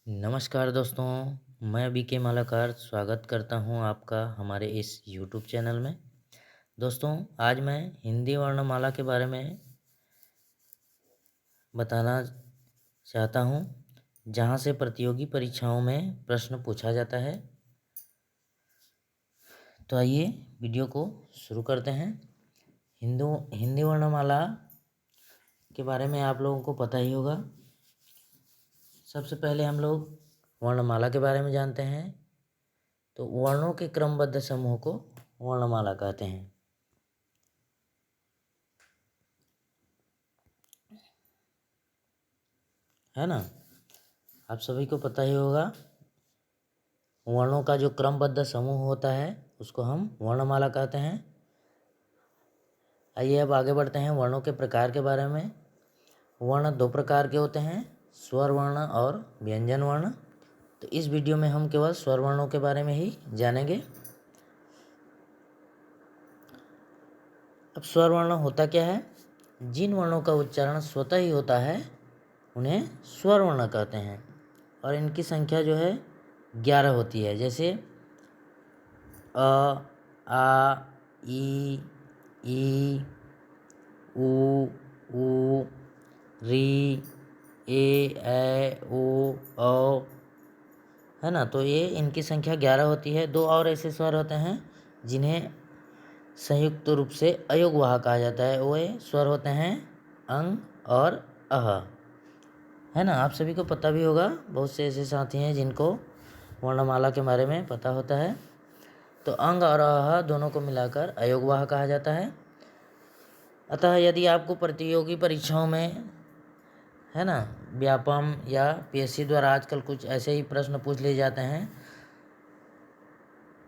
नमस्कार दोस्तों, मैं बीके मालाकार स्वागत करता हूं आपका हमारे इस यूट्यूब चैनल में। दोस्तों, आज मैं हिंदी वर्णमाला के बारे में बताना चाहता हूं, जहां से प्रतियोगी परीक्षाओं में प्रश्न पूछा जाता है। तो आइए वीडियो को शुरू करते हैं। हिंदी वर्णमाला के बारे में आप लोगों को पता ही होगा। सबसे पहले हम लोग वर्णमाला के बारे में जानते हैं। तो वर्णों के क्रमबद्ध समूह को वर्णमाला कहते हैं। है ना, आप सभी को पता ही होगा। वर्णों का जो क्रमबद्ध समूह होता है उसको हम वर्णमाला कहते हैं। आइए अब आगे बढ़ते हैं वर्णों के प्रकार के बारे में। वर्ण दो प्रकार के होते हैं, स्वर वर्ण और व्यंजन वर्ण। तो इस वीडियो में हम केवल स्वर वर्णों के बारे में ही जानेंगे। अब स्वर वर्ण होता क्या है? जिन वर्णों का उच्चारण स्वतः ही होता है उन्हें स्वर वर्ण कहते हैं, और इनकी संख्या जो है 11 होती है। जैसे अ, आ, ई, उ, ऊ, री, ए, ओ, औ। है ना, तो ये इनकी संख्या 11 होती है। दो और ऐसे स्वर होते हैं जिन्हें संयुक्त रूप से अयोगवाह कहा जाता है। वे स्वर होते हैं अंग और अह। है ना, आप सभी को पता भी होगा, बहुत से ऐसे साथी हैं जिनको वर्णमाला के बारे में पता होता है। तो अंग और अह दोनों को मिलाकर अयोगवाह कहा जाता है। अतः यदि आपको प्रतियोगी परीक्षाओं में, है ना, व्यापम या पीएससी द्वारा आजकल कुछ ऐसे ही प्रश्न पूछ लिए जाते हैं।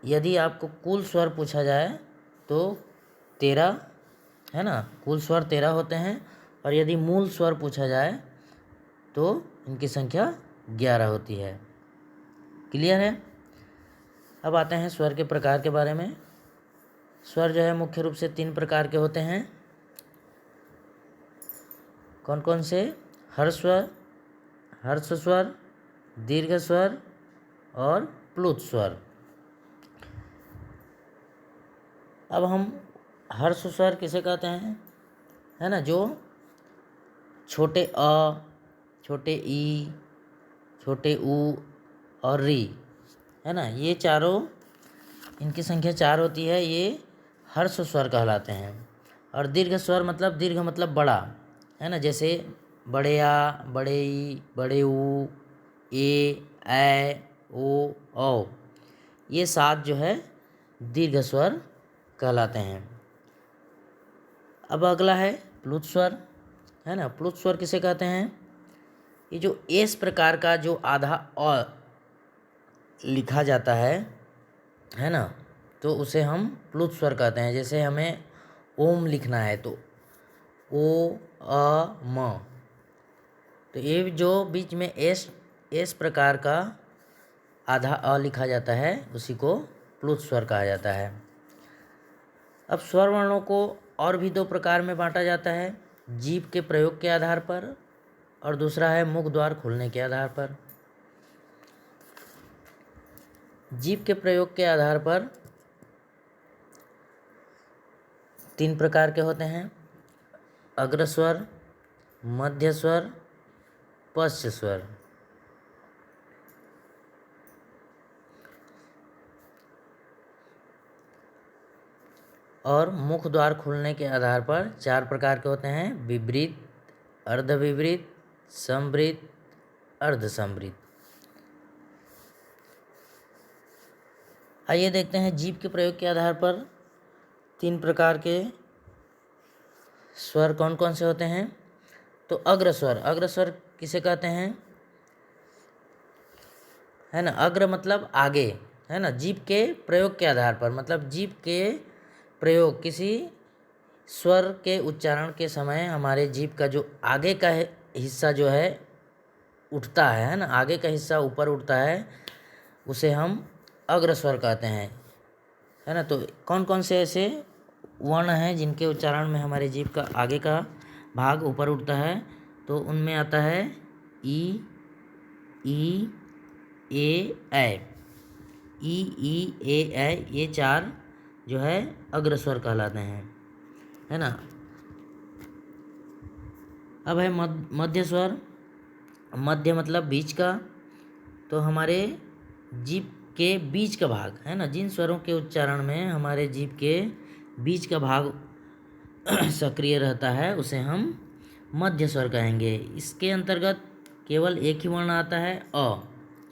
यदि आपको कुल स्वर पूछा जाए तो 13, है ना, कुल स्वर 13 होते हैं। और यदि मूल स्वर पूछा जाए तो इनकी संख्या 11 होती है। क्लियर है? अब आते हैं स्वर के प्रकार के बारे में। स्वर जो है मुख्य रूप से 3 प्रकार के होते हैं। कौन कौन से? हर्ष स्वर, दीर्घ स्वर और प्लुत स्वर। अब हम हर्ष स्वर किसे कहते हैं? है ना, जो छोटे अ, छोटे ई, छोटे ऊ और री, है ना, ये चारों, इनकी संख्या 4 होती है। ये हर्ष स्वर कहलाते हैं। और दीर्घ स्वर मतलब, दीर्घ मतलब बड़ा, है ना, जैसे बड़े आ, बड़े ई, बड़े ऊ, ए, ओ, औ। ये 7 जो है दीर्घ स्वर कहलाते हैं। अब अगला है प्लुत स्वर। है ना, प्लुत स्वर किसे कहते हैं? ये जो एस प्रकार का जो आधा अ लिखा जाता है ना, तो उसे हम प्लुत स्वर कहते हैं। जैसे हमें ओम लिखना है तो ओ, अ, म, तो ये जो बीच में एस प्रकार का आधा अ लिखा जाता है उसी को प्लुत स्वर कहा जाता है। अब स्वर वर्णों को और भी 2 प्रकार में बांटा जाता है, जीभ के प्रयोग के आधार पर, और दूसरा है मुख द्वार खुलने के आधार पर। जीभ के प्रयोग के आधार पर 3 प्रकार के होते हैं, अग्रस्वर, मध्य स्वर, पश्च स्वर। और मुख द्वार खुलने के आधार पर 4 प्रकार के होते हैं, विवृत, अर्धविवृत, संवृत, अर्धसंवृत। आइए देखते हैं जीभ के प्रयोग के आधार पर 3 प्रकार के स्वर कौन कौन से होते हैं। तो अग्रस्वर किसे कहते हैं? है ना, अग्र मतलब आगे, है ना, जीभ के प्रयोग के आधार पर, मतलब जीभ के प्रयोग, किसी स्वर के उच्चारण के समय हमारे जीभ का जो आगे का हिस्सा जो है उठता है ना, आगे का हिस्सा ऊपर उठता है, उसे हम अग्रस्वर कहते हैं। है ना, तो कौन कौन से ऐसे वर्ण हैं जिनके उच्चारण में हमारे जीभ का आगे का भाग ऊपर उठता है? तो उनमें आता है ई, ए ऐ, ई ए ऐ, ये 4 जो है अग्र स्वर कहलाते हैं, है ना। अब है मध्य स्वर। मध्य मतलब बीच का, तो हमारे जीभ के बीच का भाग, है ना, जिन स्वरों के उच्चारण में हमारे जीभ के बीच का भाग सक्रिय रहता है उसे हम मध्य स्वर कहेंगे। इसके अंतर्गत केवल एक ही वर्ण आता है अ,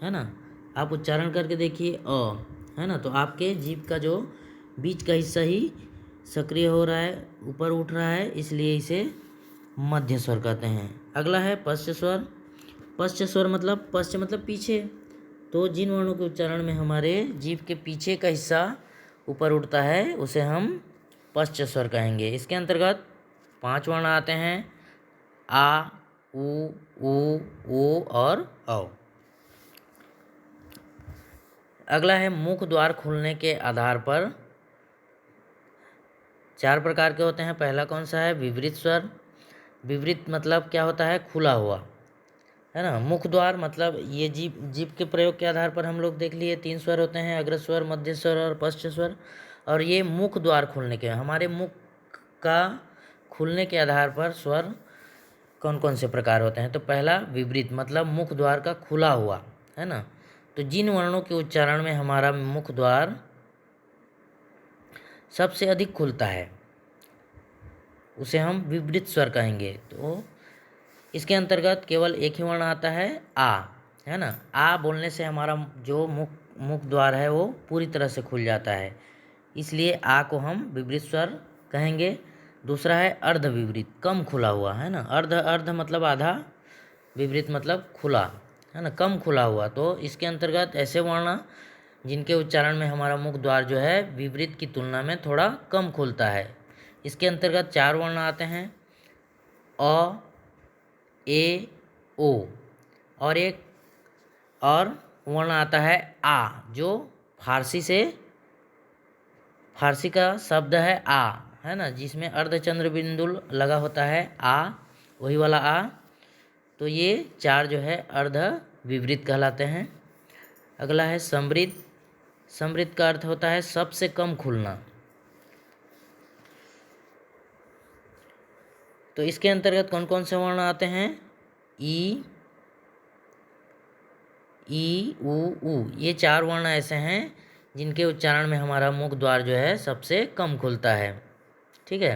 है ना। आप उच्चारण करके देखिए अ, है ना, तो आपके जीभ का जो बीच का हिस्सा ही सक्रिय हो रहा है, ऊपर उठ रहा है, इसलिए इसे मध्य स्वर कहते हैं। अगला है पश्च स्वर। पश्च स्वर मतलब पश्च मतलब पीछे, तो जिन वर्णों के उच्चारण में हमारे जीभ के पीछे का हिस्सा ऊपर उठता है उसे हम पश्च स्वर कहेंगे। इसके अंतर्गत 5 वर्ण आते हैं आ, उ, ओ और औ। अगला है मुख द्वार खुलने के आधार पर 4 प्रकार के होते हैं। पहला कौन सा है? विवृत स्वर। विवृत मतलब क्या होता है? खुला हुआ, है ना। मुख द्वार मतलब ये जीभ के प्रयोग के आधार पर हम लोग देख लिए 3 स्वर होते हैं, अग्र स्वर, मध्य स्वर और पश्च स्वर। और ये मुख द्वार खुलने के, हमारे मुख का खुलने के आधार पर स्वर कौन कौन से प्रकार होते हैं। तो पहला विवृत मतलब मुख द्वार का खुला हुआ, है ना। तो जिन वर्णों के उच्चारण में हमारा मुख द्वार सबसे अधिक खुलता है उसे हम विवृत स्वर कहेंगे। तो इसके अंतर्गत केवल एक ही वर्ण आता है आ, है ना। आ बोलने से हमारा जो मुख द्वार है वो पूरी तरह से खुल जाता है, इसलिए आ को हम विवृत स्वर कहेंगे। दूसरा है अर्ध विवृत, कम खुला हुआ, है ना। अर्ध मतलब आधा, विवृत मतलब खुला, है ना, कम खुला हुआ। तो इसके अंतर्गत ऐसे वर्ण जिनके उच्चारण में हमारा मुख द्वार जो है विवृत की तुलना में थोड़ा कम खुलता है। इसके अंतर्गत 4 वर्ण आते हैं अ, ए, ओ, और एक और वर्ण आता है आ, जो फारसी का शब्द है आ, है ना, जिसमें अर्धचंद्र बिंदु लगा होता है आ, वही वाला आ। तो ये 4 जो है अर्ध विवृत कहलाते हैं। अगला है समृद्ध। समृद्ध का अर्थ होता है सबसे कम खुलना। तो इसके अंतर्गत कौन कौन से वर्ण आते हैं? ई, उ, ये 4 वर्ण ऐसे हैं जिनके उच्चारण में हमारा मुख द्वार जो है सबसे कम खुलता है। ठीक है।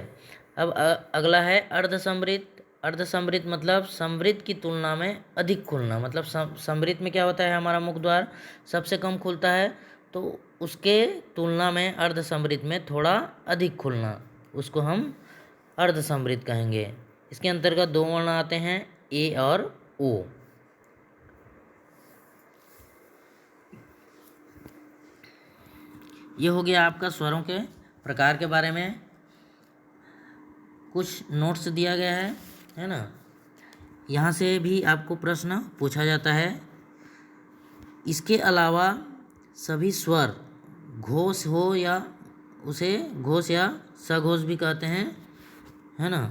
अब अगला है अर्ध समृद्ध। अर्ध समृद्ध मतलब समृद्ध की तुलना में अधिक खुलना। मतलब समृद्ध में क्या होता है, हमारा मुख द्वार सबसे कम खुलता है, तो उसके तुलना में अर्ध समृद्ध में थोड़ा अधिक खुलना, उसको हम अर्ध समृद्ध कहेंगे। इसके अंतर्गत 2 वर्ण आते हैं ए और ओ। ये हो गया आपका स्वरों के प्रकार के बारे में कुछ नोट्स दिया गया है ना। यहाँ से भी आपको प्रश्न पूछा जाता है। इसके अलावा सभी स्वर घोष हो या उसे घोष या सघोष भी कहते हैं, है ना।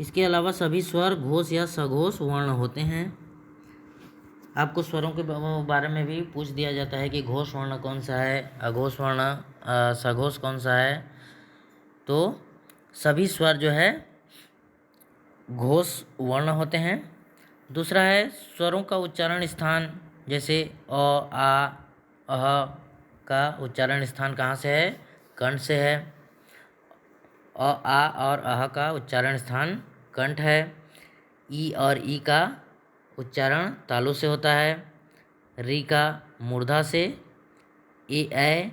इसके अलावा सभी स्वर घोष या सघोष वर्ण होते हैं। आपको स्वरों के बारे में भी पूछ दिया जाता है कि घोष वर्ण कौन सा है, अघोष वर्ण, सघोष कौन सा है। तो सभी स्वर जो है घोष वर्ण होते हैं। दूसरा है स्वरों का उच्चारण स्थान, जैसे अ, आ, अह का उच्चारण स्थान कहाँ से है? कंठ से है। अ, आ और अह का उच्चारण स्थान कंठ है। ई और ई का उच्चारण तालु से होता है। री का मूर्धा से। ए ऐ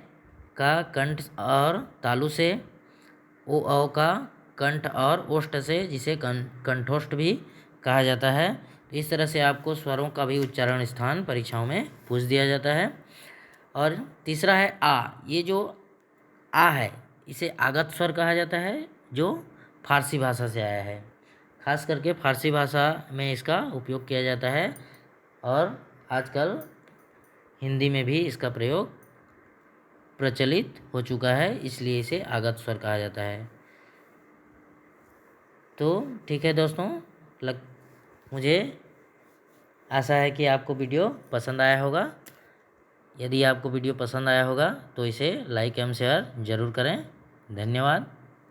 का कंठ और तालु से। ओ औ का कंठ और ओष्ठ से, जिसे कंठोष्ठ भी कहा जाता है। तो इस तरह से आपको स्वरों का भी उच्चारण स्थान परीक्षाओं में पूछ दिया जाता है। और तीसरा है आ। ये जो आ है इसे आगत स्वर कहा जाता है, जो फारसी भाषा से आया है। खास करके फारसी भाषा में इसका उपयोग किया जाता है और आजकल हिंदी में भी इसका प्रयोग प्रचलित हो चुका है, इसलिए इसे आगत स्वर कहा जाता है। तो ठीक है दोस्तों, मुझे आशा है कि आपको वीडियो पसंद आया होगा। यदि आपको वीडियो पसंद आया होगा तो इसे लाइक एवं शेयर ज़रूर करें। धन्यवाद।